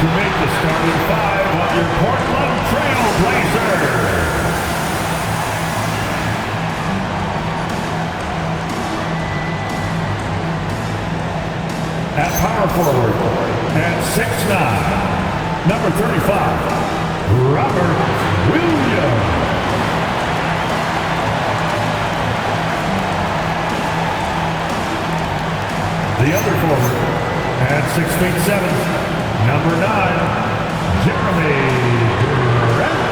to make the starting five of your Portland Trail Blazers. At power forward, at 6'9", number 35, Robert Williams. The other forward, at 6'7", number 9, Jerami Grant.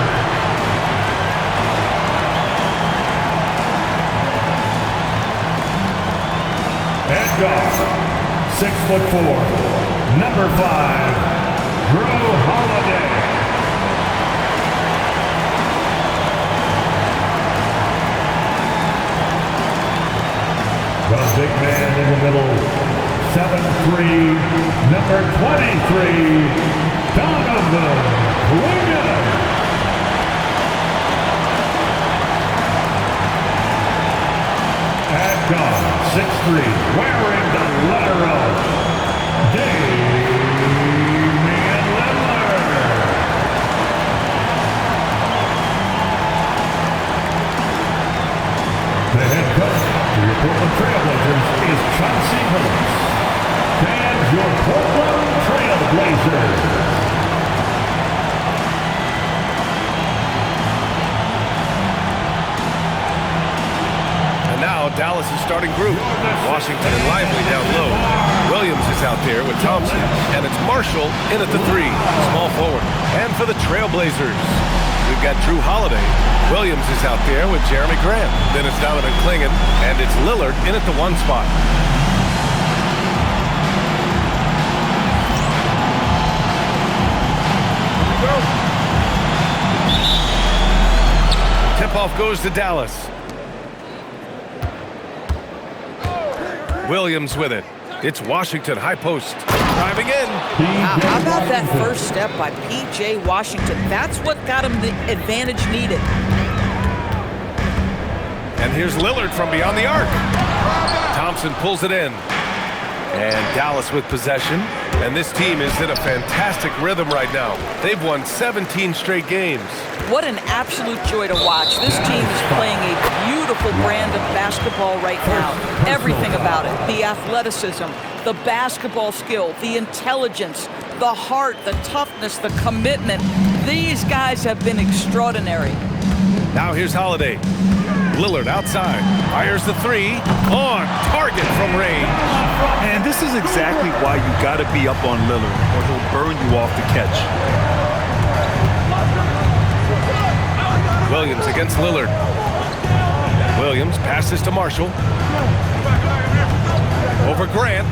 And guard, 6'4", number 5, Drew Holiday. The big man in the middle, 7'3", number 23, Donovan Clingan. At guard, 6'3", wearing the letter O, Damian Lillard. The head coach for your Portland Trail Blazers is Chauncey Billups. And your Portland Trail Blazers. Now Dallas' starting group. Washington and Lively down low. Williams is out there with Thompson. And it's Marshall in at the 3, small forward. And for the Trailblazers, we've got Drew Holiday. Williams is out there with Jerami Grant. Then it's Donovan Clingan. And it's Lillard in at the 1 spot. Tip-off goes to Dallas. Williams with it. It's Washington, high post. Driving in. How about that first step by P.J. Washington? That's what got him the advantage needed. And here's Lillard from beyond the arc. Thompson pulls it in. And Dallas with possession. And this team is in a fantastic rhythm right now. They've won 17 straight games. What an absolute joy to watch. This team is playing a beautiful brand of basketball right now. Everything about it. The athleticism, the basketball skill, the intelligence, the heart, the toughness, the commitment. These guys have been extraordinary. Now here's Holiday. Lillard outside. Fires the 3. On target from range. And this is exactly why you got to be up on Lillard, or he'll burn you off the catch. Williams against Lillard. Williams passes to Marshall. Over Grant.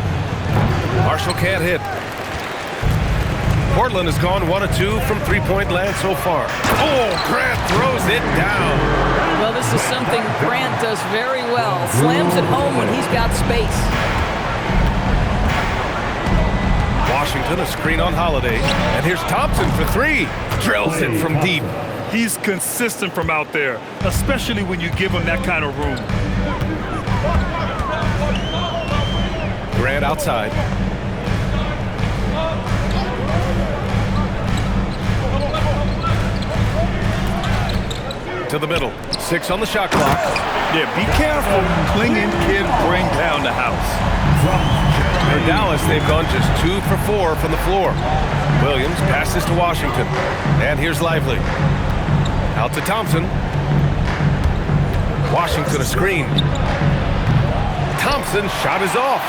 Marshall can't hit. Portland has gone 1 of 2 from three-point land so far. Oh, Grant throws it down. Well, this is something Grant does very well. Slams it home when he's got space. Washington, a screen on Holiday. And here's Thompson for 3. Drills it from deep. He's consistent from out there, especially when you give him that kind of room. Grant outside. To the middle. 6 on the shot clock. Yeah, be careful. Clingan can bring down the house. For Dallas, they've gone just 2 for 4 from the floor. Williams passes to Washington. And here's Lively. Out to Thompson. Washington a screen. Thompson shot is off.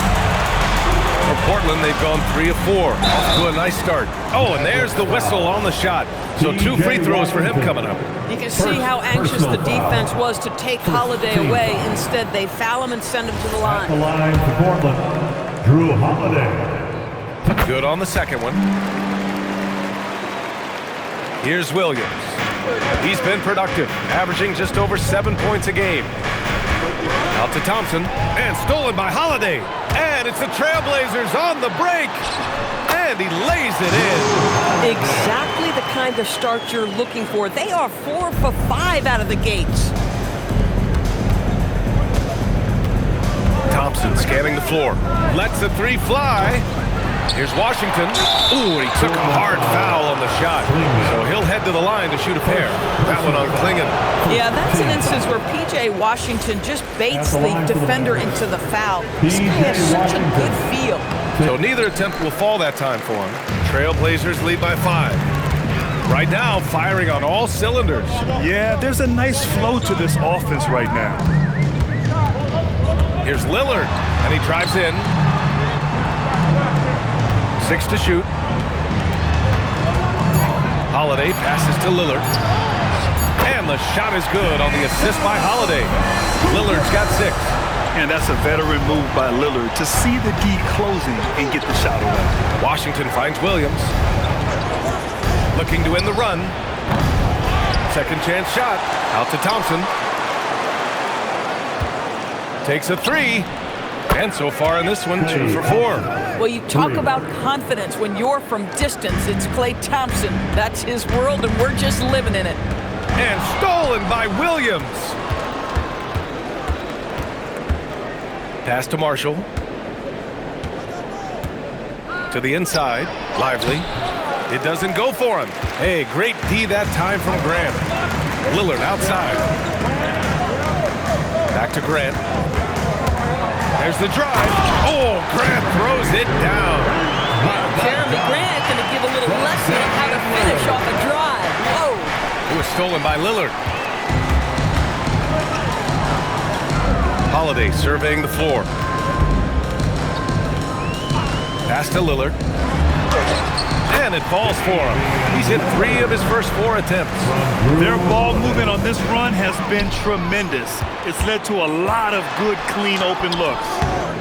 For Portland, they've gone 3 of 4. Off to a nice start. Oh, and there's the whistle on the shot. So 2 free throws for him coming up. You can see how anxious the defense was to take Holiday away. Instead, they foul him and send him to the line. At the line for Portland, Drew Holiday. Good on the second one. Here's Williams. He's been productive, averaging just over 7 points a game. Out to Thompson, and stolen by Holiday. And it's the Trailblazers on the break. And he lays it in. Exactly the kind of start you're looking for. They are 4 for 5 out of the gates. Thompson scanning the floor. Lets the 3 fly. Here's Washington. Ooh, he took a hard foul on the shot. So he'll head to the line to shoot a pair. That one on Clingan. Yeah, that's an instance where P.J. Washington just baits the defender into the foul. This guy has such a good feel. So neither attempt will fall that time for him. Trailblazers lead by 5. Right now, firing on all cylinders. Yeah, there's a nice flow to this offense right now. Here's Lillard, and he drives in. 6 to shoot. Holiday passes to Lillard. And the shot is good on the assist by Holiday. Lillard's got 6. And that's a veteran move by Lillard to see the D closing and get the shot away. Washington finds Williams. Looking to end the run. Second chance shot. Out to Thompson. Takes a 3. And so far in this one, 2 for 4. Well, you talk about confidence when you're from distance. It's Klay Thompson. That's his world, and we're just living in it. And stolen by Williams. Pass to Marshall. To the inside. Lively. It doesn't go for him. Hey, great D that time from Grant. Lillard outside. Back to Grant. There's the drive. Oh, Grant throws it down. Jerami Grant going to give a little lesson on how to finish off a drive. Whoa. It was stolen by Lillard. Holiday surveying the floor. Pass to Lillard. And it falls for him. He's hit 3 of his first 4 attempts. Their ball movement on this run has been tremendous. It's led to a lot of good, clean, open looks.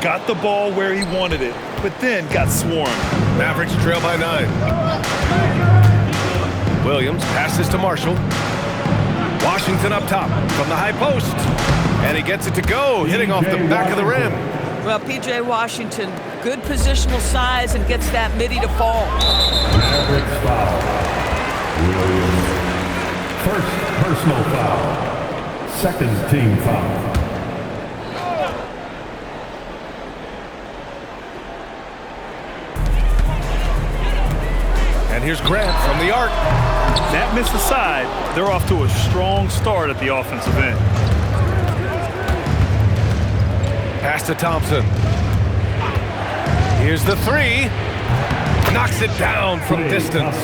Got the ball where he wanted it, but then got swarmed. Mavericks trail by 9. Williams passes to Marshall. Washington up top from the high post. And he gets it to go, hitting off the back of the rim. Well, P.J. Washington, good positional size and gets that midi to fall. Mavericks foul. Williams. First personal foul. Second team foul. And here's Grant from the arc. That missed aside, they're off to a strong start at the offensive end. Pass to Thompson. Here's the 3. Knocks it down from distance.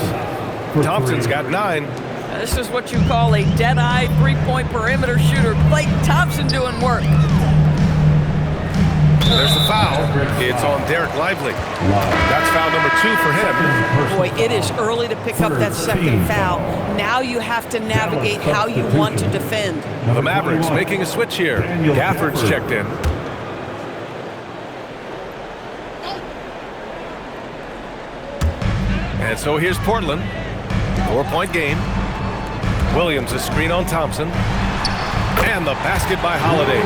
Thompson's got 9. This is what you call a dead-eye three-point perimeter shooter. Klay Thompson doing work. There's the foul. It's on Derek Lively. That's foul number 2 for him. Boy, it is early to pick up that second foul. Now you have to navigate how you want to defend. The Mavericks making a switch here. Gafford's checked in. And so here's Portland. 4-point game. Williams a screen on Thompson. And the basket by Holiday.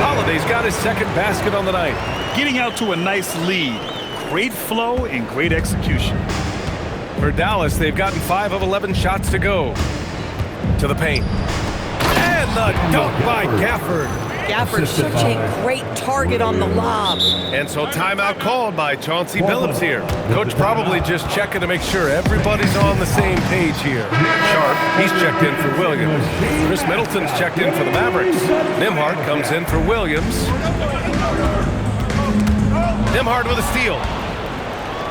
Holiday's got his second basket on the night. Getting out to a nice lead. Great flow and great execution. For Dallas, they've gotten 5 of 11 shots to go. To the paint. And the dunk by Gafford. Gafford's such a great target on the lob. And so timeout called by Chauncey Billups here. Coach probably just checking to make sure everybody's on the same page here. Sharpe, he's checked in for Williams. Chris Middleton's checked in for the Mavericks. Nembhard comes in for Williams. Nembhard with a steal.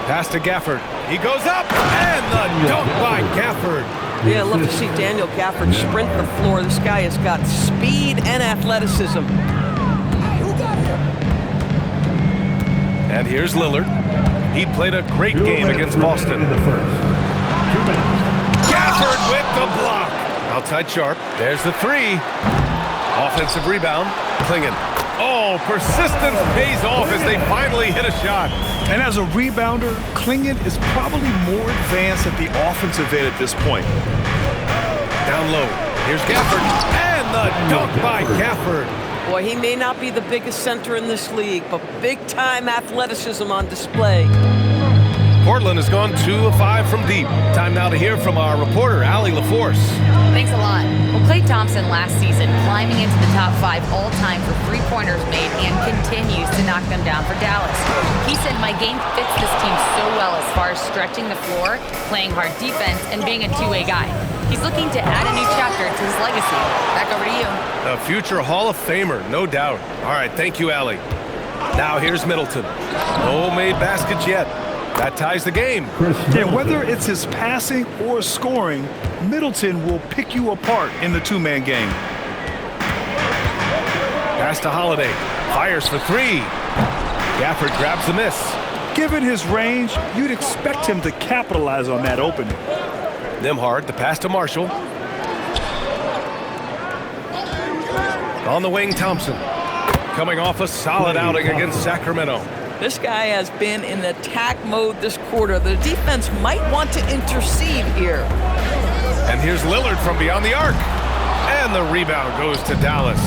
Pass to Gafford. He goes up, and the dunk by Gafford. Yeah, I'd love to see Daniel Gafford sprint the floor. This guy has got speed and athleticism. And here's Lillard. He played a great game against Boston. Gafford with the block. Outside Sharpe. There's the 3. Offensive rebound. Clingan. Oh, persistence pays off as they finally hit a shot. And as a rebounder, Clingan is probably more advanced at the offensive end at this point. Down low. Here's Gafford. And the dunk by Gafford. Boy, he may not be the biggest center in this league, but big-time athleticism on display. Portland has gone 2 of 5 from deep. Time now to hear from our reporter, Allie LaForce. Thanks a lot. Well, Klay Thompson last season climbing into the top 5 all-time for three-pointers made and continues to knock them down for Dallas. He said, "My game fits this team so well as far as stretching the floor, playing hard defense, and being a two-way guy." He's looking to add a new chapter to his legacy. Back over to you. A future Hall of Famer, no doubt. All right, thank you, Allie. Now here's Middleton. No made baskets yet. That ties the game. Yeah, whether it's his passing or scoring, Middleton will pick you apart in the two-man game. Pass to Holiday. Fires for 3. Gafford grabs the miss. Given his range, you'd expect him to capitalize on that opening. Nembhard, the pass to Marshall. On the wing, Thompson. Coming off a solid outing against Sacramento. This guy has been in attack mode this quarter. The defense might want to intercede here. And here's Lillard from beyond the arc. And the rebound goes to Dallas.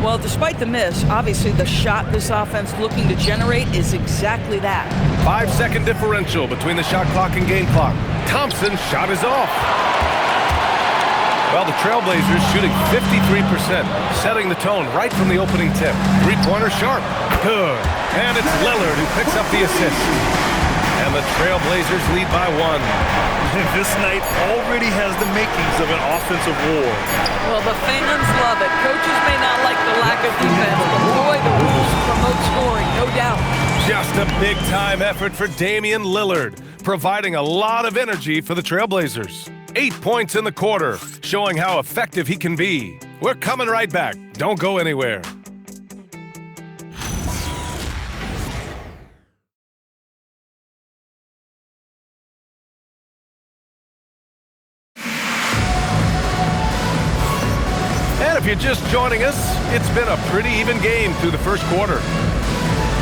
Well, despite the miss, obviously the shot this offense looking to generate is exactly that. 5-second differential between the shot clock and game clock. Thompson's shot is off. Well, the Trailblazers shooting 53%, setting the tone right from the opening tip. Three-pointer Sharpe. Good. And it's Lillard who picks up the assist. And the Trailblazers lead by 1. This night already has the makings of an offensive war. Well, the fans love it. Coaches may not like the lack of defense, but boy, the rules promote scoring, no doubt. Just a big-time effort for Damian Lillard, providing a lot of energy for the Trailblazers. 8 points in the quarter, showing how effective he can be. We're coming right back. Don't go anywhere. And if you're just joining us, it's been a pretty even game through the first quarter.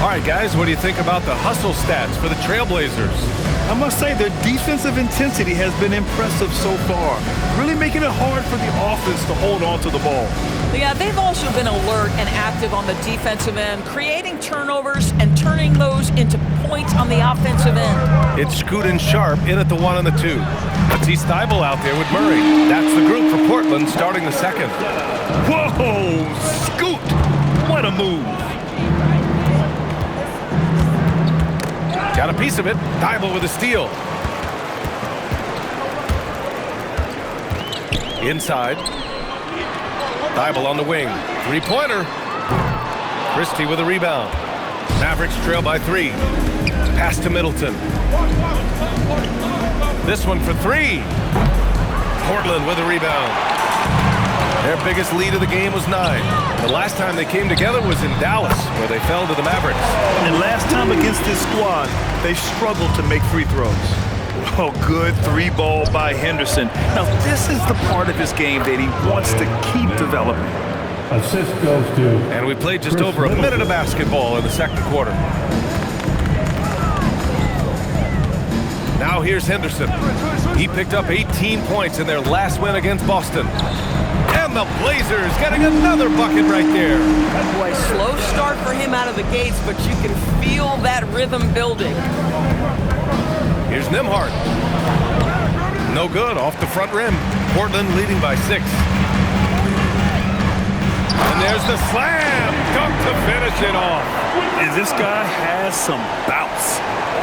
All right, guys, what do you think about the hustle stats for the Trailblazers? I must say their defensive intensity has been impressive so far, really making it hard for the offense to hold on to the ball. Yeah, they've also been alert and active on the defensive end, creating turnovers and turning those into points on the offensive end. It's Shaedon Sharpe in at the 1 and the 2. Let's see Steibel out there with Murray. That's the group for Portland starting the second. Whoa, Scoot! What a move. Got a piece of it. Steibel with a steal. Inside. Steibel on the wing. Three-pointer. Christie with a rebound. Mavericks trail by 3. Pass to Middleton. This one for 3. Portland with a rebound. Their biggest lead of the game was 9. The last time they came together was in Dallas, where they fell to the Mavericks. And last time against this squad, they struggled to make free throws. Oh, good 3-ball by Henderson. Now, this is the part of his game that he wants to keep developing. Assist goes to... And we played just over a minute of basketball in the second quarter. Now here's Henderson. He picked up 18 points in their last win against Boston. And the Blazers getting another bucket right there. Boy, slow start for him out of the gates, but you can feel that rhythm building. Here's Nembhard. No good, off the front rim. Portland leading by 6. And there's the slam. Dunk to finish it off. And this guy has some bounce.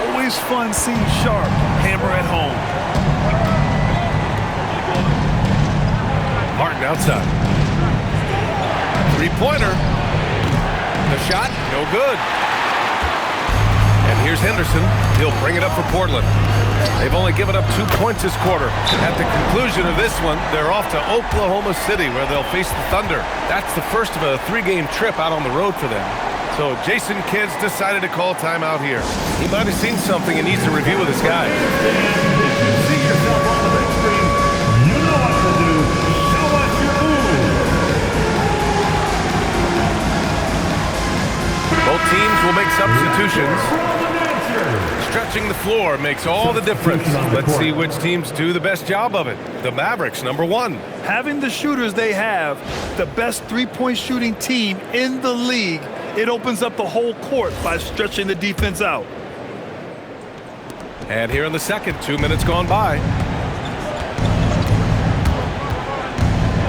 Always fun seeing Sharpe hammer at home. Martin outside. Three-pointer. The shot, no good. And here's Henderson. He'll bring it up for Portland. They've only given up 2 points this quarter. At the conclusion of this one, they're off to Oklahoma City, where they'll face the Thunder. That's the first of a 3-game trip out on the road for them. So Jason Kidd's decided to call timeout here. He might have seen something and needs to review with his guys. If you see yourself on the big screen, you know what to do. Show us your move. Both teams will make substitutions. Stretching the floor makes all the difference. Let's see which teams do the best job of it. The Mavericks, number 1. Having the shooters they have, the best three-point shooting team in the league, it opens up the whole court by stretching the defense out. And here in the second, 2 minutes gone by.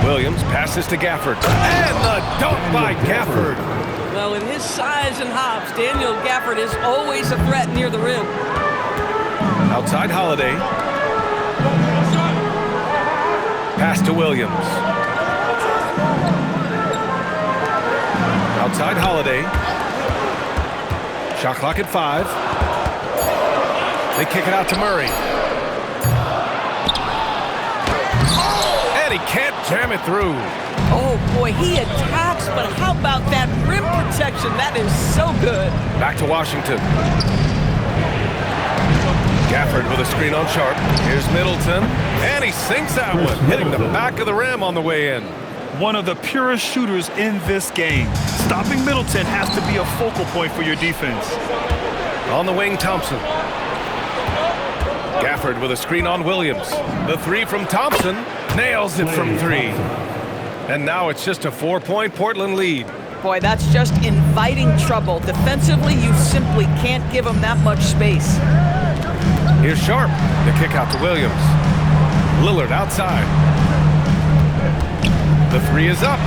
Williams passes to Gafford. And the dunk by Gafford. Well, in his size and hops, Daniel Gafford is always a threat near the rim. Outside Holiday. Pass to Williams. Outside Holiday. Shot clock at 5. They kick it out to Murray. And he can't jam it through. Oh, boy, he attacks, but how about that rim protection? That is so good. Back to Washington. Gafford with a screen on Sharpe. Here's Middleton. And he sinks that one, hitting the back of the rim on the way in. One of the purest shooters in this game. Stopping Middleton has to be a focal point for your defense. On the wing, Thompson. Gafford with a screen on Williams. The three from Thompson. Nails it from 3. And now it's just a 4-point Portland lead. Boy, that's just inviting trouble. Defensively, you simply can't give him that much space. Here's Sharpe. The kick out to Williams. Lillard outside. The 3 is up.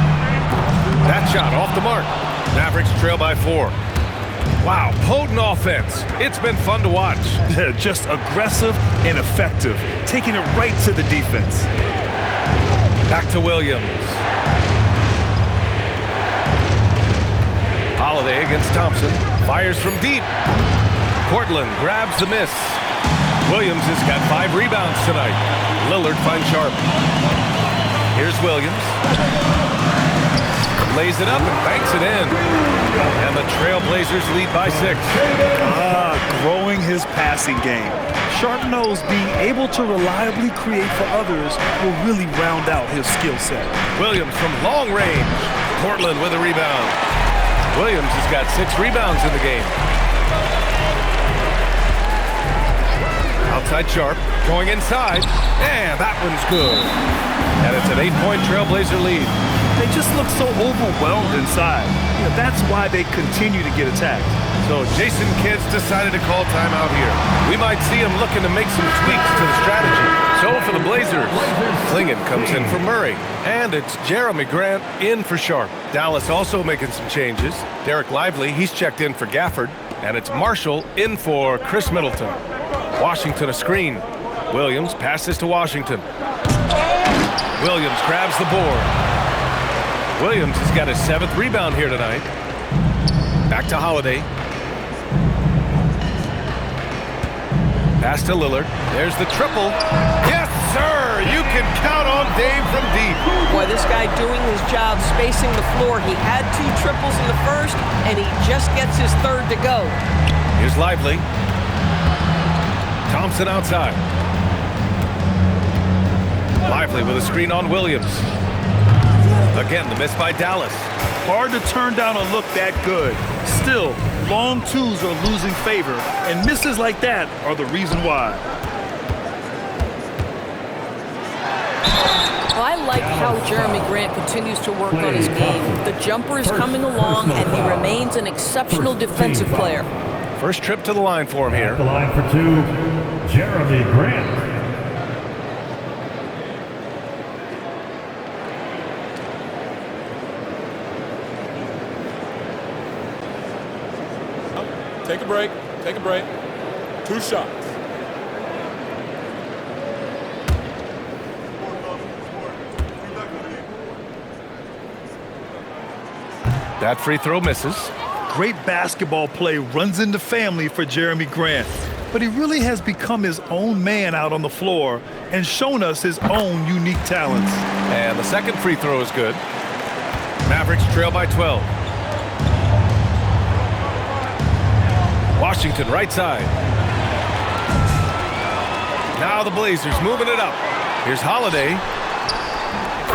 That shot off the mark. Mavericks trail by 4. Wow, potent offense. It's been fun to watch. Just aggressive and effective, taking it right to the defense. Back to Williams. Holiday against Thompson. Fires from deep. Portland grabs the miss. Williams has got 5 rebounds tonight. Lillard finds Sharpe. Here's Williams. Lays it up and banks it in. And the Trailblazers lead by 6. Growing his passing game. Sharpe knows being able to reliably create for others will really round out his skill set. Williams from long range. Portland with a rebound. Williams has got 6 rebounds in the game. Outside Sharpe, going inside, and that one's good. And it's an 8-point Trailblazer lead. They just look so overwhelmed inside. That's why they continue to get attacked. So Jason Kidd's decided to call timeout here. We might see him looking to make some tweaks to the strategy. So for the Blazers, Clingan comes in for Murray. And it's Jerami Grant in for Sharpe. Dallas also making some changes. Derek Lively, he's checked in for Gafford. And it's Marshall in for Chris Middleton. Washington a screen. Williams passes to Washington. Williams grabs the board. Williams has got his 7th rebound here tonight. Back to Holiday. Pass to Lillard. There's the triple. Yes, sir! You can count on Dame from deep. Boy, this guy doing his job spacing the floor. He had 2 triples in the first, and he just gets his 3rd to go. Here's Lively. Thompson outside. Lively with a screen on Williams. Again, the miss by Dallas. Hard to turn down a look that good. Still, long 2s are losing favor, and misses like that are the reason why. Well, I like how Jerami Grant continues to work on his game. The jumper is coming along, and he remains an exceptional defensive player. First trip to the line for him here. The line for 2, Jerami Grant. Take a break. Take a break. 2 shots. That free throw misses. Great basketball play runs into family for Jerami Grant. But he really has become his own man out on the floor and shown us his own unique talents. And the second free throw is good. Mavericks trail by 12. Washington right side. Now the Blazers moving it up. Here's Holiday.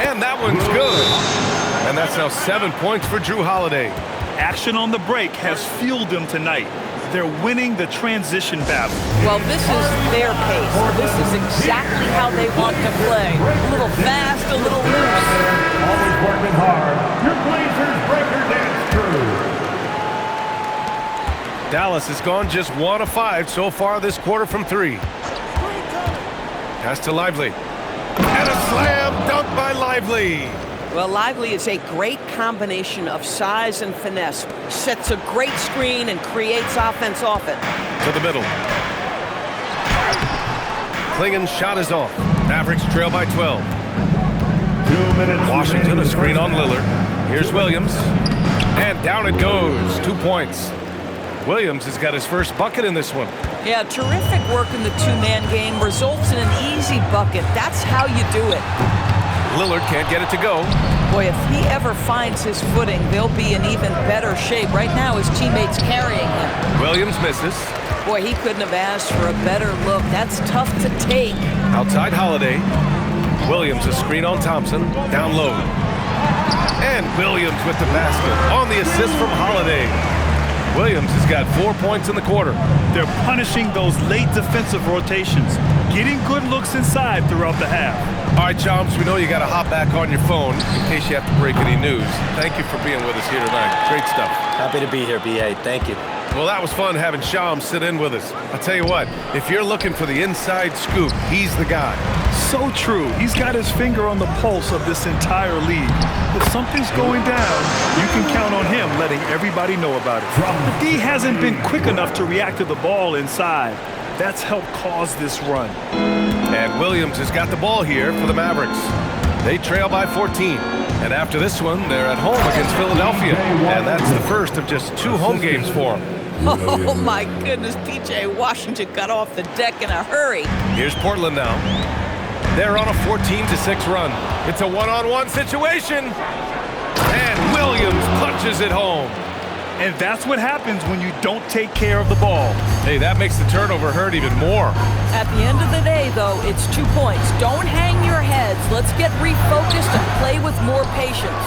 And that one's good. And that's now 7 points for Drew Holiday. Action on the break has fueled them tonight. They're winning the transition battle. Well, this is their pace. This is exactly how they want to play. A little fast, a little loose. Always working hard. Your Blazers breaker dance crew. Dallas has gone just 1 of 5 so far this quarter from 3. Pass to Lively. And a slam dunk by Lively. Well, Lively is a great combination of size and finesse. Sets a great screen and creates offense off it. To the middle. Clingan's shot is off. Mavericks trail by 12. 2 minutes. Washington a screen on Lillard. Here's Williams. And down it goes. 2 points. Williams has got his first bucket in this one. Yeah, terrific work in the two-man game. Results in an easy bucket. That's how you do it. Lillard can't get it to go. Boy, if he ever finds his footing, they'll be in even better shape. Right now, his teammates carrying him. Williams misses. Boy, he couldn't have asked for a better look. That's tough to take. Outside Holiday. Williams a screen on Thompson. Down low. And Williams with the basket on the assist from Holiday. Williams has got 4 points in the quarter. They're punishing those late defensive rotations, getting good looks inside throughout the half. All right, Chomps, we know you got to hop back on your phone in case you have to break any news. Thank you for being with us here tonight. Great stuff. Happy to be here, B.A. Thank you. Well, that was fun having Shams sit in with us. I'll tell you what, if you're looking for the inside scoop, he's the guy. So true. He's got his finger on the pulse of this entire league. If something's going down, you can count on him letting everybody know about it. The D hasn't been quick enough to react to the ball inside. That's helped cause this run. And Williams has got the ball here for the Mavericks. They trail by 14. And after this one, they're at home against Philadelphia. And that's the first of just 2 home games for them. Oh, my goodness. P.J. Washington got off the deck in a hurry. Here's Portland now. They're on a 14-6 run. It's a one-on-one situation. And Williams punches it home. And that's what happens when you don't take care of the ball. Hey, that makes the turnover hurt even more. At the end of the day, though, it's 2 points. Don't hang your heads. Let's get refocused and play with more patience.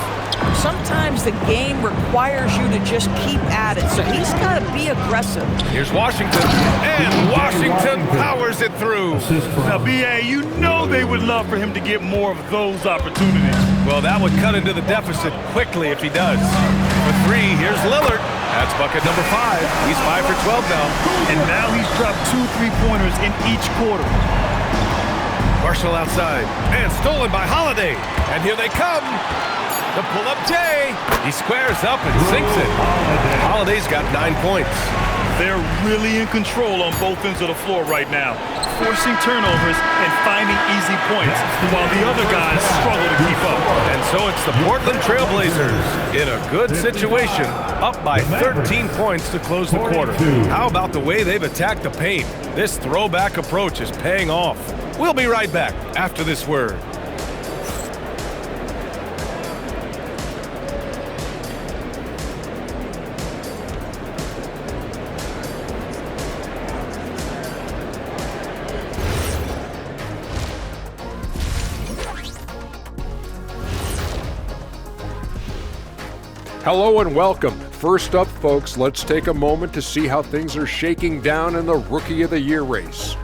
Sometimes the game requires you to just keep at it, so he's got to be aggressive. Here's Washington, and Washington powers it through. Now, B.A., you know they would love for him to get more of those opportunities. Well, that would cut into the deficit quickly if he does. For 3, here's Lillard. That's bucket number 5. He's 5 for 12 now. And now he's dropped 2 3-pointers in each quarter. Marshall outside, and stolen by Holiday. And here they come. The pull-up J. He squares up and sinks it. Holiday's got 9 points. They're really in control on both ends of the floor right now, forcing turnovers and finding easy points, while the other guys struggle to keep up. And so it's the Portland Trailblazers in a good situation, up by 13 points to close the quarter. How about the way they've attacked the paint? This throwback approach is paying off. We'll be right back after this word. Hello and welcome. First up, folks, let's take a moment to see how things are shaking down in the Rookie of the Year race.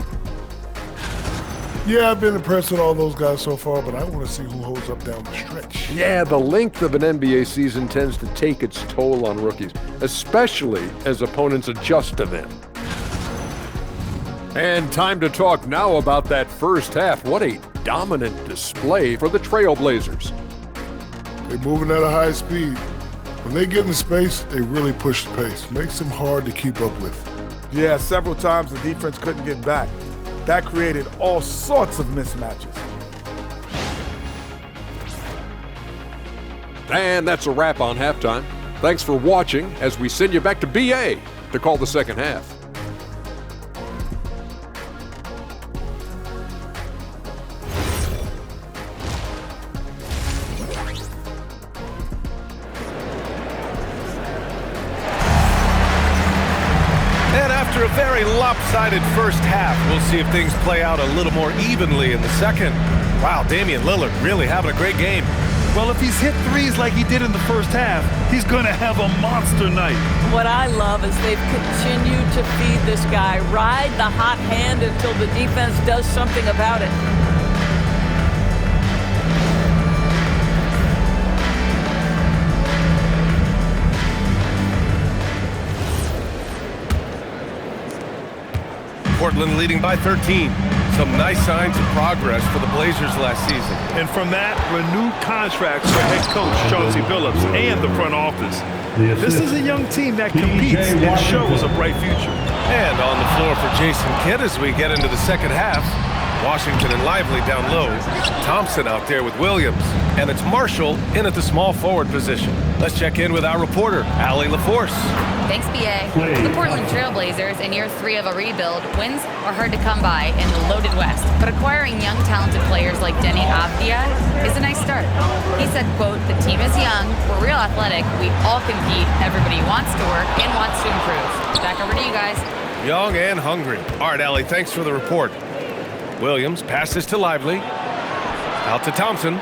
Yeah, I've been impressed with all those guys so far, but I want to see who holds up down the stretch. Yeah, the length of an NBA season tends to take its toll on rookies, especially as opponents adjust to them. And time to talk now about that first half. What a dominant display for the Trailblazers. They're moving at a high speed. When they get in space, they really push the pace. Makes them hard to keep up with. Yeah, several times the defense couldn't get back. That created all sorts of mismatches. And that's a wrap on halftime. Thanks for watching as we send you back to BA to call the second half. After a very lopsided first half, we'll see if things play out a little more evenly in the second. Wow, Damian Lillard really having a great game. Well, if he's hit threes like he did in the first half, he's going to have a monster night. What I love is they've continued to feed this guy. Ride the hot hand until the defense does something about it. Portland leading by 13. Some nice signs of progress for the Blazers last season. And from that, renewed contracts for head coach Chauncey Billups and the front office. This is a young team that competes and shows a bright future. And on the floor for Jason Kidd as we get into the second half. Washington and Lively down low. Thompson out there with Williams. And it's Marshall in at the small forward position. Let's check in with our reporter, Allie LaForce. Thanks, B.A. The Portland Trail Blazers, in year 3 of a rebuild, wins are hard to come by in the loaded West. But acquiring young, talented players like Deni Avdija is a nice start. He said, quote, "The team is young, we're real athletic, we all compete, everybody wants to work and wants to improve." Back over to you guys. Young and hungry. All right, Allie, thanks for the report. Williams passes to Lively. Out to Thompson.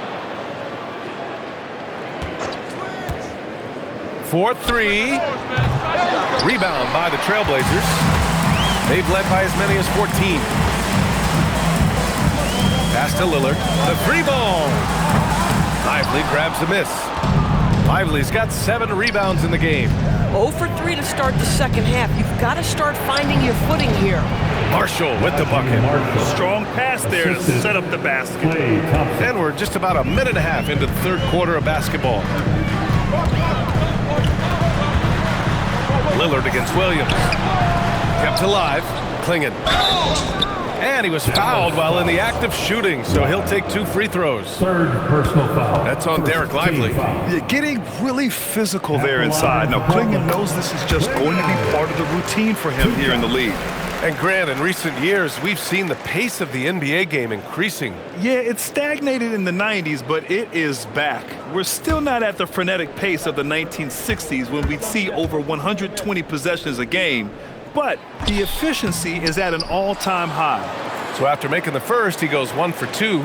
4-3. Rebound by the Trailblazers. They've led by as many as 14. Pass to Lillard. The 3-ball. Lively grabs the miss. Lively's got 7 rebounds in the game. 0 for 3 to start the second half. You've got to start finding your footing here. Marshall with the bucket. Strong pass there to set up the basket. And we're just about a minute and a half into the third quarter of basketball. Lillard against Williams. Kept alive. Clingan. And he was fouled while in the act of shooting, so he'll take 2 free throws. Third personal foul. That's on Derek Lively. You're getting really physical there inside. Now, Clingan knows this is just going to be part of the routine for him here in the league. And Grant, in recent years, we've seen the pace of the NBA game increasing. Yeah, it stagnated in the 90s, but it is back. We're still not at the frenetic pace of the 1960s when we'd see over 120 possessions a game, but the efficiency is at an all-time high. So after making the first, he goes 1 for 2,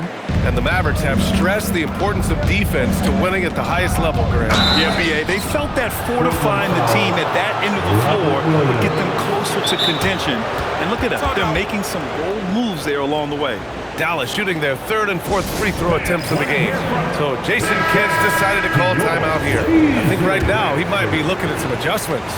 and the Mavericks have stressed the importance of defense to winning at the highest level, Grant. Yeah, B.A., they felt that fortifying the team at that end of the floor would get them closer to contention. And look at them, they're making some bold moves there along the way. Dallas shooting their 3rd and 4th free throw attempts of the game. So Jason Kidd's decided to call timeout here. I think right now he might be looking at some adjustments.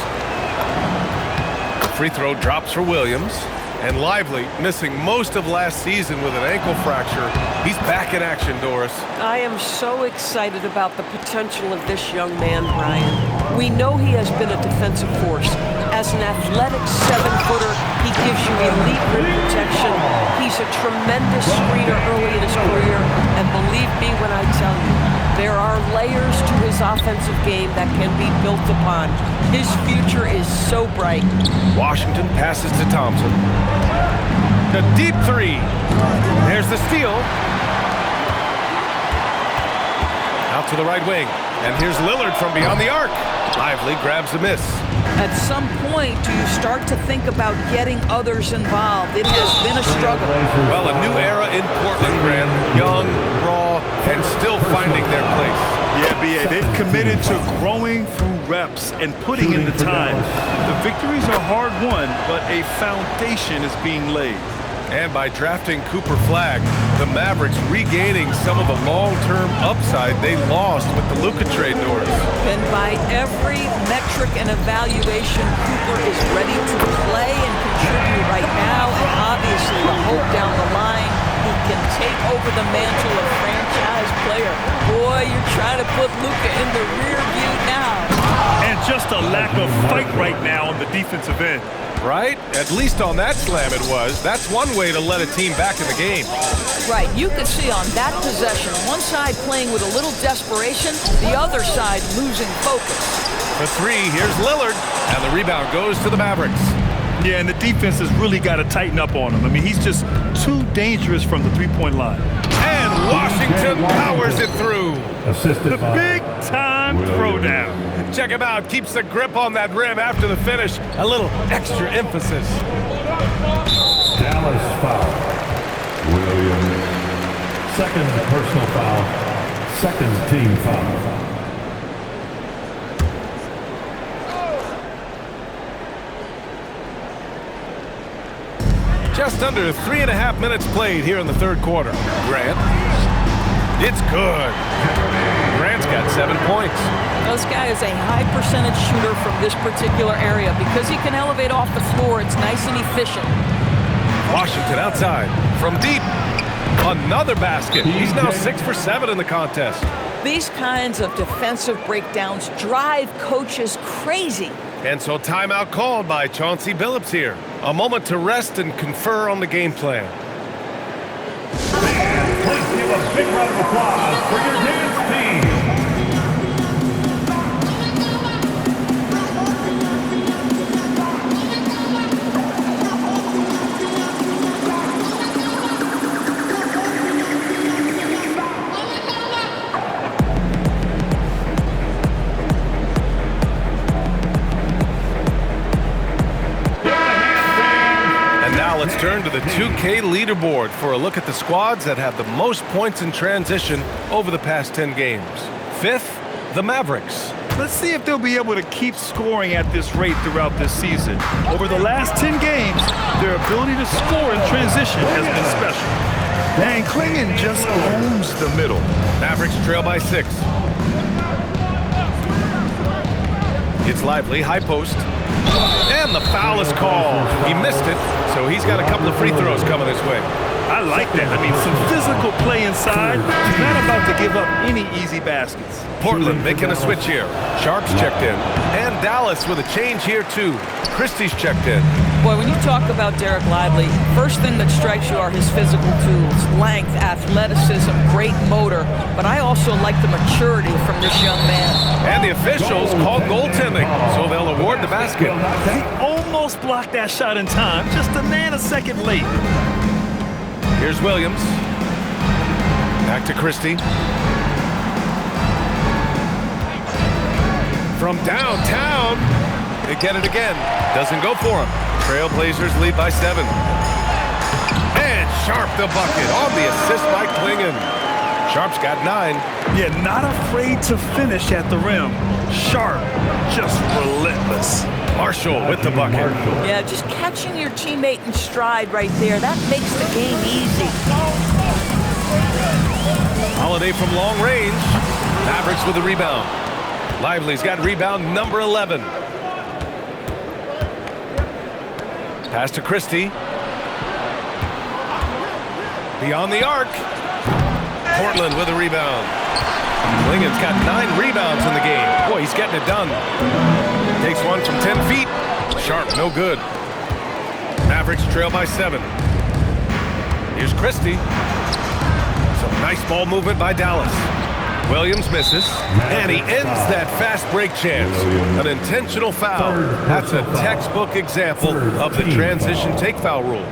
The free throw drops for Williams. And Lively, missing most of last season with an ankle fracture. He's back in action, Doris. I am so excited about the potential of this young man, Brian. We know he has been a defensive force. As an athletic 7-footer, he gives you elite rim protection. He's a tremendous screener early in his career. And believe me when I tell you, there are layers to his offensive game that can be built upon. His future is so bright. Washington passes to Thompson. The deep 3. There's the steal. Out to the right wing. And here's Lillard from beyond the arc. Lively grabs the miss. At some point, do you start to think about getting others involved? It has been a struggle. Well, a new era in Portland, Grant. Young, raw, and still finding their place. Yeah, B.A., they've committed to growing through reps and putting in the time. The victories are hard-won, but a foundation is being laid. And by drafting Cooper Flagg, the Mavericks regaining some of the long-term upside they lost with the Luka trade, Doris. And by every metric and evaluation, Cooper is ready to play and contribute right now. And obviously, the hope down the line, he can take over the mantle of franchise player. Boy, you're trying to put Luka in the rear view now. And just a lack of fight right now on the defensive end. Right? At least on that slam it was. That's one way to let a team back in the game. Right. You could see on that possession, one side playing with a little desperation, the other side losing focus. The 3, here's Lillard, and the rebound goes to the Mavericks. Yeah, and the defense has really got to tighten up on him. I mean, he's just too dangerous from the three-point line. And Washington powers it through. The big-time throwdown. Check him out. Keeps the grip on that rim after the finish. A little extra emphasis. Dallas foul. Williams. Second personal foul. Second team foul. Just under 3.5 minutes played here in the third quarter. Grant. It's good. Grant's got 7 points. This guy is a high percentage shooter from this particular area. Because he can elevate off the floor, it's nice and efficient. Washington outside. From deep. Another basket. He's now 6 for 7 in the contest. These kinds of defensive breakdowns drive coaches crazy. And so timeout called by Chauncey Billups here. A moment to rest and confer on the game plan. And please give a big round of applause for your dance team. Let's turn to the 2K leaderboard for a look at the squads that have the most points in transition over the past 10 games. 5th, the Mavericks. Let's see if they'll be able to keep scoring at this rate throughout this season. Over the last 10 games, their ability to score in transition has been special. And Clingan just owns the middle. Mavericks trail by 6. It's Lively, high post. And the foul is called. He missed it, so he's got a couple of free throws coming his way. I like that. I mean, some physical play inside. He's not about to give up any easy baskets. Portland making a switch here. Sharpe's checked in. And Dallas with a change here, too. Christie's checked in. Boy, when you talk about Derek Lively, first thing that strikes you are his physical tools. Length, athleticism, great motor. But I also like the maturity from this young man. And the officials called goaltending, so they'll award the basket. They almost blocked that shot in time, just a nanosecond late. Here's Williams. Back to Christie. From downtown, they get it again. Doesn't go for him. Trailblazers lead by 7. And Sharpe the bucket on the assist by Clingan. Sharpe's got 9. Yeah, not afraid to finish at the rim. Sharpe, just relentless. Marshall with the bucket. Yeah, just catching your teammate in stride right there. That makes the game easy. Holiday from long range. Mavericks with the rebound. Lively's got rebound number 11. Pass to Christie. Beyond the arc. Portland with a rebound. Clingan's got 9 rebounds in the game. Boy, he's getting it done. Takes one from 10 feet. Sharpe, no good. Mavericks trail by 7. Here's Christie. Some nice ball movement by Dallas. Williams misses, and he ends that fast break chance. An intentional foul. That's a textbook example of the transition take foul rule.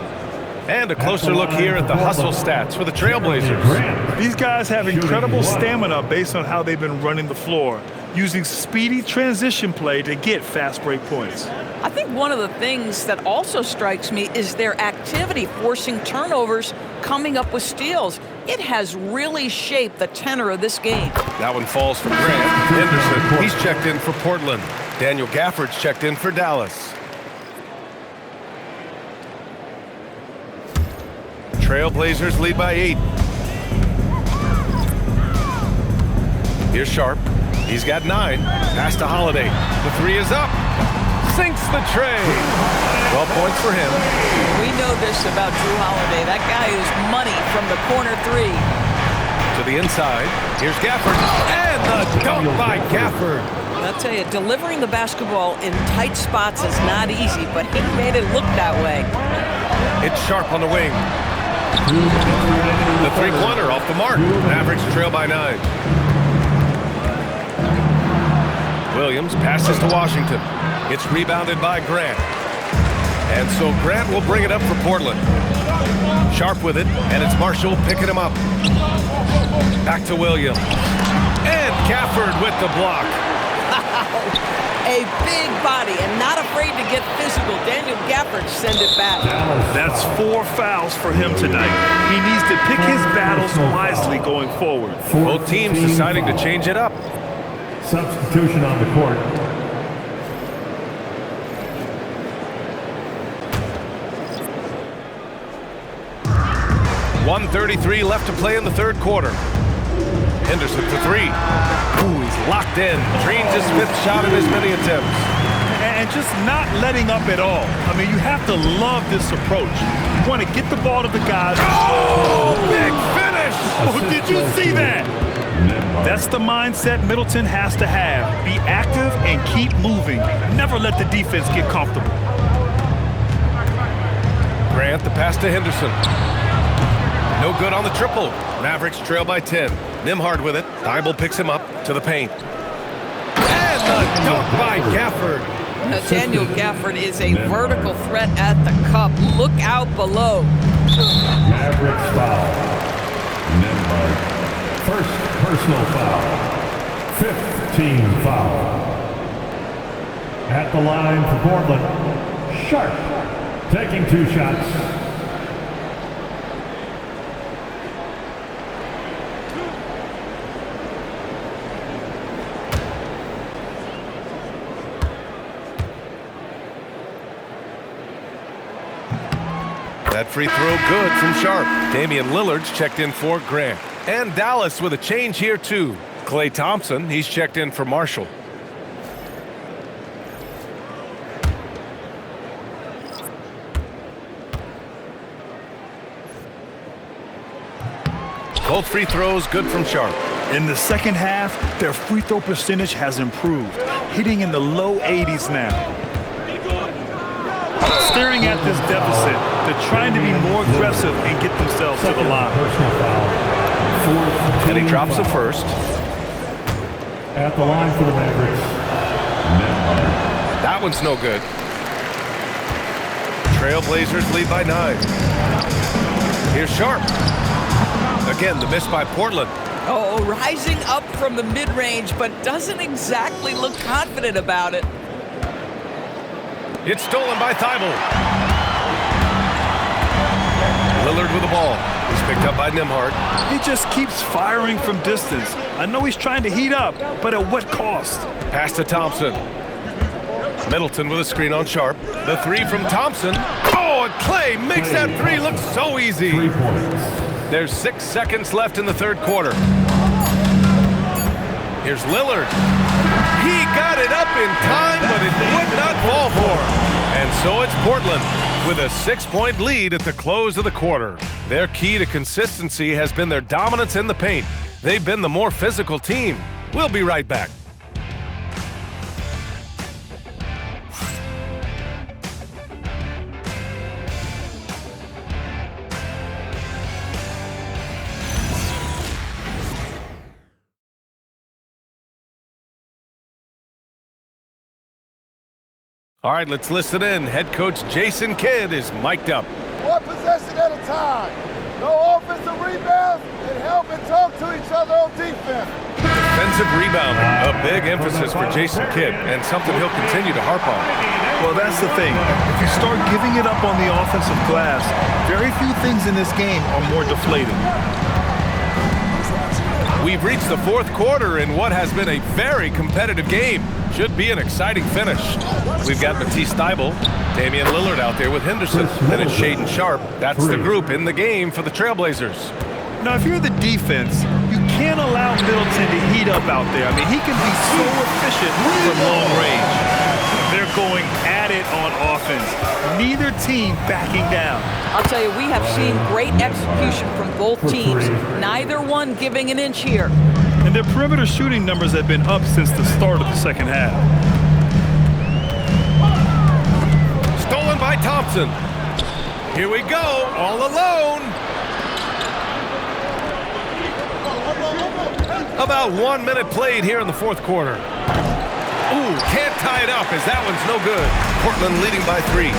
And a closer look here at the hustle stats for the Trailblazers. These guys have incredible stamina based on how they've been running the floor, using speedy transition play to get fast break points. I think one of the things that also strikes me is their activity, forcing turnovers, coming up with steals. It has really shaped the tenor of this game. That one falls for Grant. Henderson, he's checked in for Portland. Daniel Gafford's checked in for Dallas. Trailblazers lead by 8. Here's Sharpe. He's got 9. Pass to Holiday. The 3 is up. Sinks the tray. 12 points for him. We know this about Drew Holiday. That guy is money from the corner 3. To the inside. Here's Gafford. And the dunk by Gafford. I'll tell you, delivering the basketball in tight spots is not easy, but he made it look that way. It's Sharpe on the wing. The three-pointer off the mark. Mavericks trail by 9. Williams passes to Washington. It's rebounded by Grant. And so Grant will bring it up for Portland. Sharpe with it, and it's Marshall picking him up. Back to Williams. And Gafford with the block. A big body and not afraid to get physical. Daniel Gafford send it back. That's 4 fouls for him tonight. He needs to pick his battles wisely going forward. Both teams deciding to change it up. Substitution on the court. .133 left to play in the third quarter. Henderson for 3. Ooh, he's locked in. Drains his 5th shot in as many attempts. And and just not letting up at all. I mean, you have to love this approach. You want to get the ball to the guys. Oh, big finish! Oh, did you see that? That's the mindset Middleton has to have. Be active and keep moving. Never let the defense get comfortable. Grant, the pass to Henderson. No good on the triple. Mavericks trail by 10. Nembhard with it. Thibault picks him up to the paint. And the dunk by Gafford. Now, Daniel Gafford is a vertical threat at the cup. Look out below. Mavericks foul. Nembhard. First personal foul. 5th team foul. At the line for Portland, Sharpe taking 2 shots. That free throw good from Sharpe. Damian Lillard's checked in for Grant. And Dallas with a change here too. Klay Thompson, he's checked in for Marshall. Both free throws good from Sharpe. In the second half, their free throw percentage has improved, hitting in the low 80s now. Staring at this deficit, they're trying to be more aggressive and get themselves to the line. Personal foul. And he drops the first. At the line for the Mavericks, Nembhard. That one's no good. Trailblazers lead by 9. Here's Sharpe. Again, the miss by Portland. Oh, rising up from the mid-range, but doesn't exactly look confident about it. It's stolen by Thibault. Lillard with the ball. He's picked up by Nembhard. He just keeps firing from distance. I know he's trying to heat up, but at what cost? Pass to Thompson. Middleton with a screen on Sharpe. The 3 from Thompson. Oh, and Klay makes that 3 look so easy. 3 points. There's 6 seconds left in the third quarter. Here's Lillard. He got it up in time, but it would not fall for him. And so it's Portland with a 6-point lead at the close of the quarter. Their key to consistency has been their dominance in the paint. They've been the more physical team. We'll be right back. All right, let's listen in. Head coach Jason Kidd is mic'd up. One possession at a time. No offensive rebounds, and help and talk to each other on defense. Defensive rebounding, a big emphasis for Jason Kidd, and something he'll continue to harp on. Well, that's the thing. If you start giving it up on the offensive glass, very few things in this game are more deflating. We've reached the fourth quarter in what has been a very competitive game. Should be an exciting finish. We've got Matisse Thybulle, Damian Lillard out there with Henderson, and it's Shaedon Sharpe. That's the group in the game for the Trailblazers. Now, if you're the defense, you can't allow Middleton to heat up out there. I mean, he can be so efficient from long range. They're going at it on offense. Neither team backing down. I'll tell you, we have seen great execution from both teams. Neither one giving an inch here. And their perimeter shooting numbers have been up since the start of the second half. Stolen by Thompson. Here we go, all alone. About 1 minute played here in the fourth quarter. Ooh, can't tie it up as that one's no good. Portland leading by 3.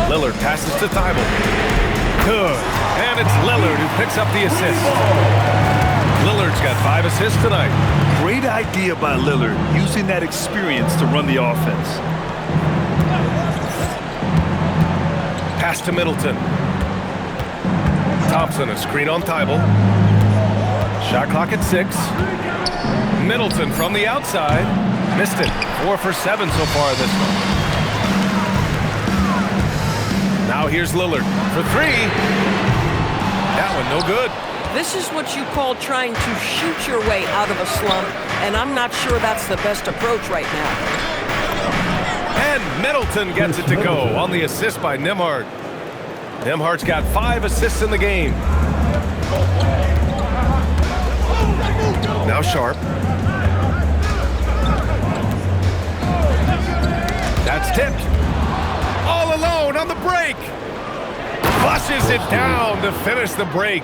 Lillard passes to Thybulle. Good. And it's Lillard who picks up the assist. Lillard's got 5 assists tonight. Great idea by Lillard, using that experience to run the offense. Pass to Middleton. Thompson, a screen on Thybulle. Shot clock at 6. Middleton from the outside. Missed it. 4 for 7 so far this one. Now here's Lillard for 3. That one no good. This is what you call trying to shoot your way out of a slump, and I'm not sure that's the best approach right now. And Middleton gets it to go on the assist by Nembhard. Nembhard's got 5 assists in the game. Now Sharpe. That's tipped. All alone on the break. Flushes it down to finish the break.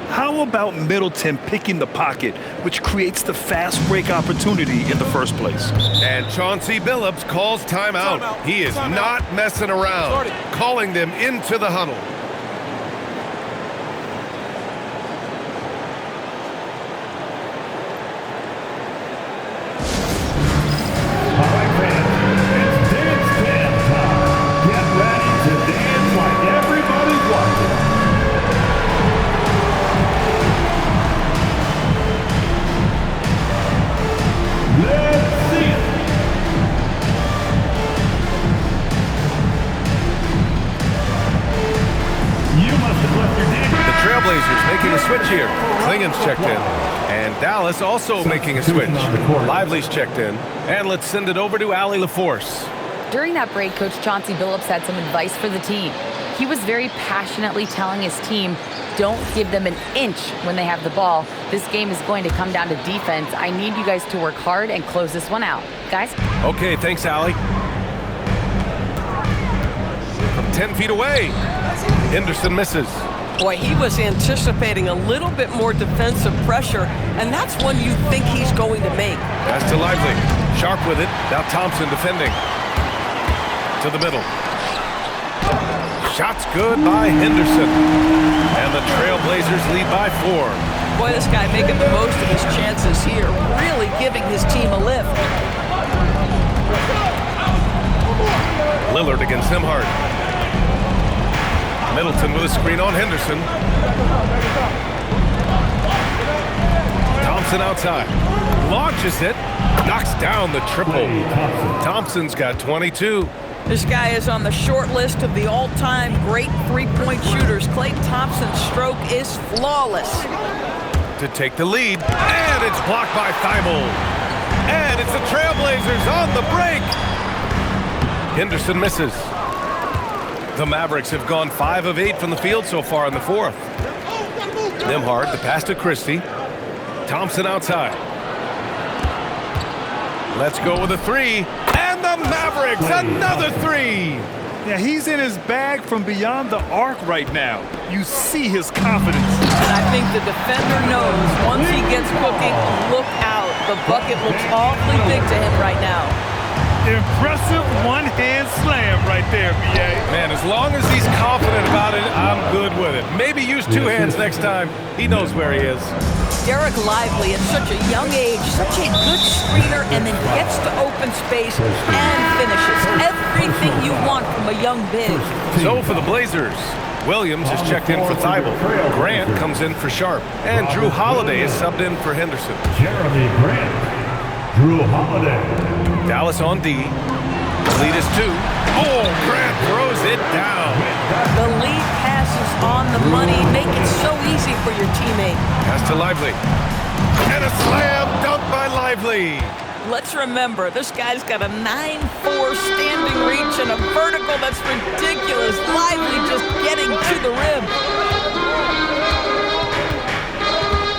How about Middleton picking the pocket, which creates the fast break opportunity in the first place? And Chauncey Billups calls timeout. He is not messing around, calling them into the huddle. Making a switch here. Clingan's checked in. And Dallas also making a switch. Lively's checked in. And let's send it over to Allie LaForce. During that break, Coach Chauncey Billups had some advice for the team. He was very passionately telling his team, don't give them an inch when they have the ball. This game is going to come down to defense. I need you guys to work hard and close this one out. Guys? Okay, thanks, Allie. From 10 feet away, Henderson misses. Boy, he was anticipating a little bit more defensive pressure, and that's one you think he's going to make. Pass to Lively. Sharpe with it. Now Thompson defending. To the middle. Shot's good by Henderson. And the Trailblazers lead by 4. Boy, this guy making the most of his chances here, really giving his team a lift. Lillard against Nembhard. Middleton with a screen on Henderson. Thompson outside. Launches it. Knocks down the triple. Thompson's got 22. This guy is on the short list of the all-time great three-point shooters. Klay Thompson's stroke is flawless. To take the lead. And it's blocked by Thibault. And it's the Trailblazers on the break. Henderson misses. The Mavericks have gone 5 of 8 from the field so far in the fourth. Nembhard, the pass to Christie. Thompson outside. Let's go with a 3. And the Mavericks, another 3. Yeah, he's in his bag from beyond the arc right now. You see his confidence. And I think the defender knows once he gets cooking, look out. The bucket looks awfully big to him right now. Impressive one-hand slam right there, B.A. Man, as long as he's confident about it, I'm good with it. Maybe use 2 hands next time. He knows where he is. Derek Lively at such a young age, such a good screener, and then gets to open space and finishes. Everything you want from a young big. So for the Blazers, Williams is checked in for Thibault. Grant comes in for Sharpe. And Drew Holiday is subbed in for Henderson. Jerami Grant. Drew Holiday. Dallas on D. The lead is 2. Oh, Grant throws it down. The lead pass is on the money. Make it so easy for your teammate. Pass to Lively. And a slam dunk by Lively. Let's remember, this guy's got a 9'4" standing reach and a vertical that's ridiculous. Lively just getting to the rim.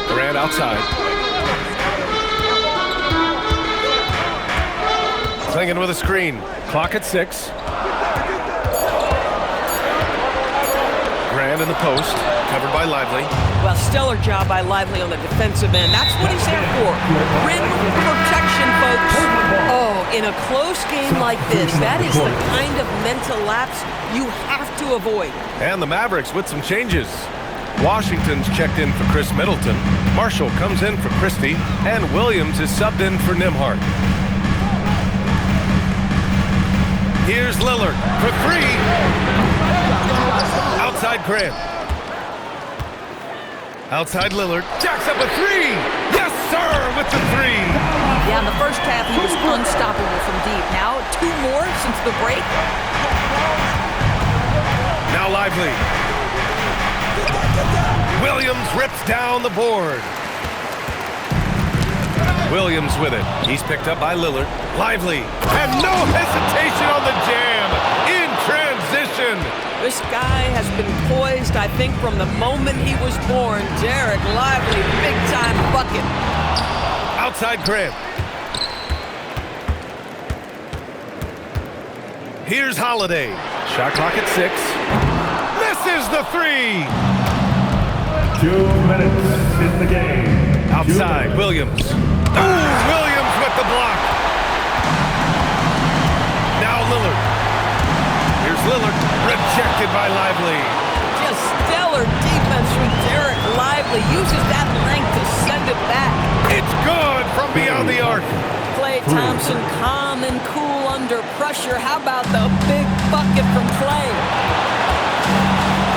Grant outside. Clingan with a screen. Clock at 6. Grant in the post. Covered by Lively. Well, stellar job by Lively on the defensive end. That's what he's there for. Rim protection, folks. Oh, in a close game like this, that is the kind of mental lapse you have to avoid. And the Mavericks with some changes. Washington's checked in for Chris Middleton. Marshall comes in for Christie. And Williams is subbed in for Nembhard. Here's Lillard for 3. Outside Grant. Outside Lillard. Jacks up a 3. Yes, sir, with the 3. Yeah, in the first half, he was unstoppable from deep. Now, 2 more since the break. Now Lively. Williams rips down the board. Williams with it. He's picked up by Lillard. Lively. And no hesitation on the jam. In transition. This guy has been poised, I think, from the moment he was born. Derek Lively, big-time bucket. Outside Grant. Here's Holiday. Shot clock at 6. Misses the 3. 2 minutes in the game. Outside, Williams. Ooh, Williams with the block. Now Lillard. Here's Lillard, rejected by Lively. Just stellar defense from Derek Lively. Uses that length to send it back. It's good from beyond the arc. Klay Thompson calm and cool under pressure. How about the big bucket from Klay?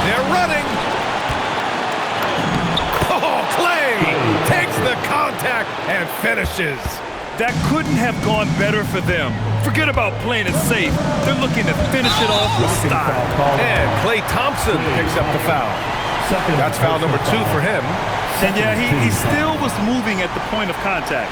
They're running. Oh, Klay takes the contact and finishes. That couldn't have gone better for them. Forget about playing it safe. They're looking to finish it off with style. And Klay Thompson picks up the foul. That's foul number 2 for him. And yeah, he still was moving at the point of contact.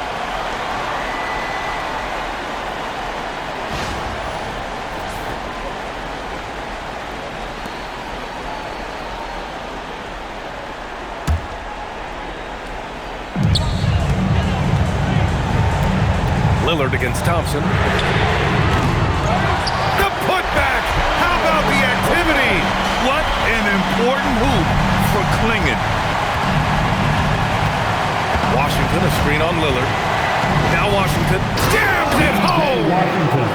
Lillard against Thompson. The putback! How about the activity? What an important hoop for Clingan. Washington, a screen on Lillard. Now Washington jams it home!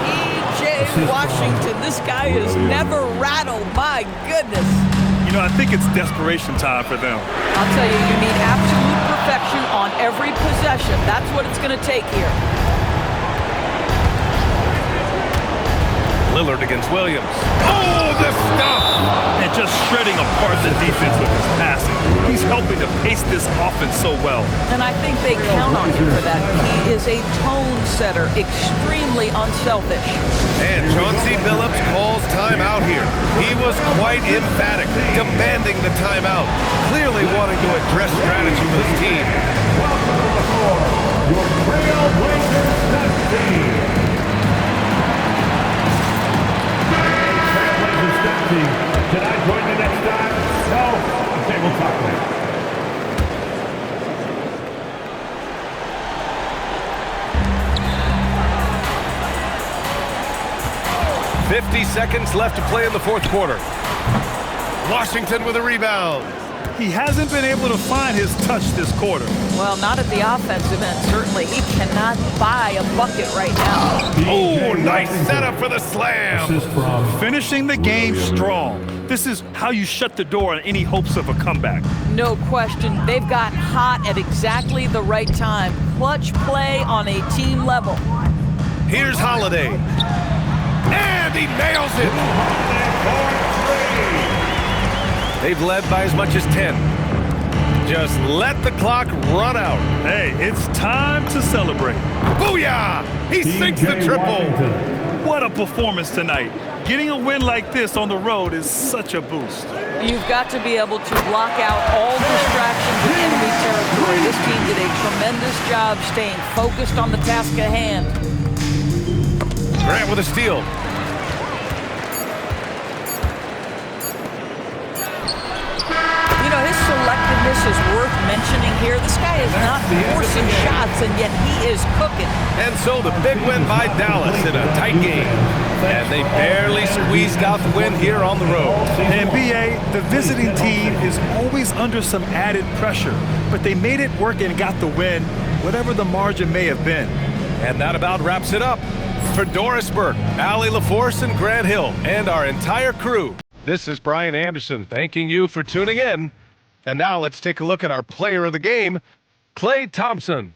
E.J. Washington, this guy is never rattled. My goodness. You know, I think it's desperation time for them. I'll tell you, you need absolute perfection on every possession. That's what it's going to take here. Lillard against Williams. Oh, the stuff! And just shredding apart the defense with his passing. He's helping to pace this offense so well. And I think they count on him for that. He is a tone setter, extremely unselfish. And Chauncey Billups calls timeout here. He was quite emphatic, demanding the timeout, clearly wanting to address strategy with his team. Welcome to the floor, your Trailblazers team. Can I join you next time? No? Okay, we'll talk later. .50 seconds left to play in the 4th quarter. Washington with a rebound. He hasn't been able to find his touch this quarter. Well, not at the offensive end, certainly. He cannot buy a bucket right now. Oh, nice setup for the slam. Finishing the game strong. This is how you shut the door on any hopes of a comeback. No question. They've gotten hot at exactly the right time. Clutch play on a team level. Here's Holiday. And he nails it. They've led by as much as 10. Just let the clock run out. Hey, it's time to celebrate. Booyah! He sinks the triple. What a performance tonight. Getting a win like this on the road is such a boost. You've got to be able to block out all distractions in enemy territory. This team did a tremendous job staying focused on the task at hand. Grant with a steal. You know, his selectiveness is worth mentioning here. This guy is not forcing shots, and yet he is cooking. And so the big win by Dallas in a tight game. And they barely squeezed out the win here on the road. And B.A., the visiting team is always under some added pressure, but they made it work and got the win, whatever the margin may have been. And that about wraps it up. For Doris Burke, Allie LaForce, and Grant Hill, and our entire crew, this is Brian Anderson thanking you for tuning in. And now let's take a look at our player of the game, Klay Thompson.